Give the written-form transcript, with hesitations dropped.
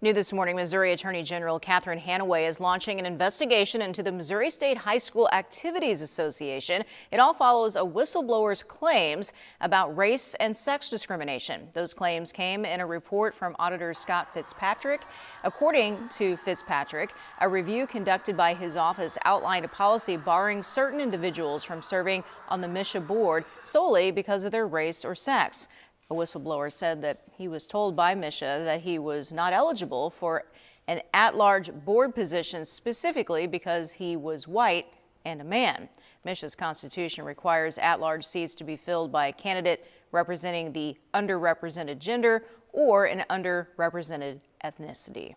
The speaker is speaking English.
New this morning, Missouri Attorney General Catherine Hanaway is launching an investigation into the Missouri State High School Activities Association. It all follows a whistleblower's claims about race and sex discrimination. Those claims came in a report from Auditor Scott Fitzpatrick. According to Fitzpatrick, a review conducted by his office outlined a policy barring certain individuals from serving on the MSHSAA board solely because of their race or sex. A whistleblower said that he was told by MSHSAA that he was not eligible for an at-large board position specifically because he was white and a man. MSHSAA's constitution requires at-large seats to be filled by a candidate representing the underrepresented gender or an underrepresented ethnicity.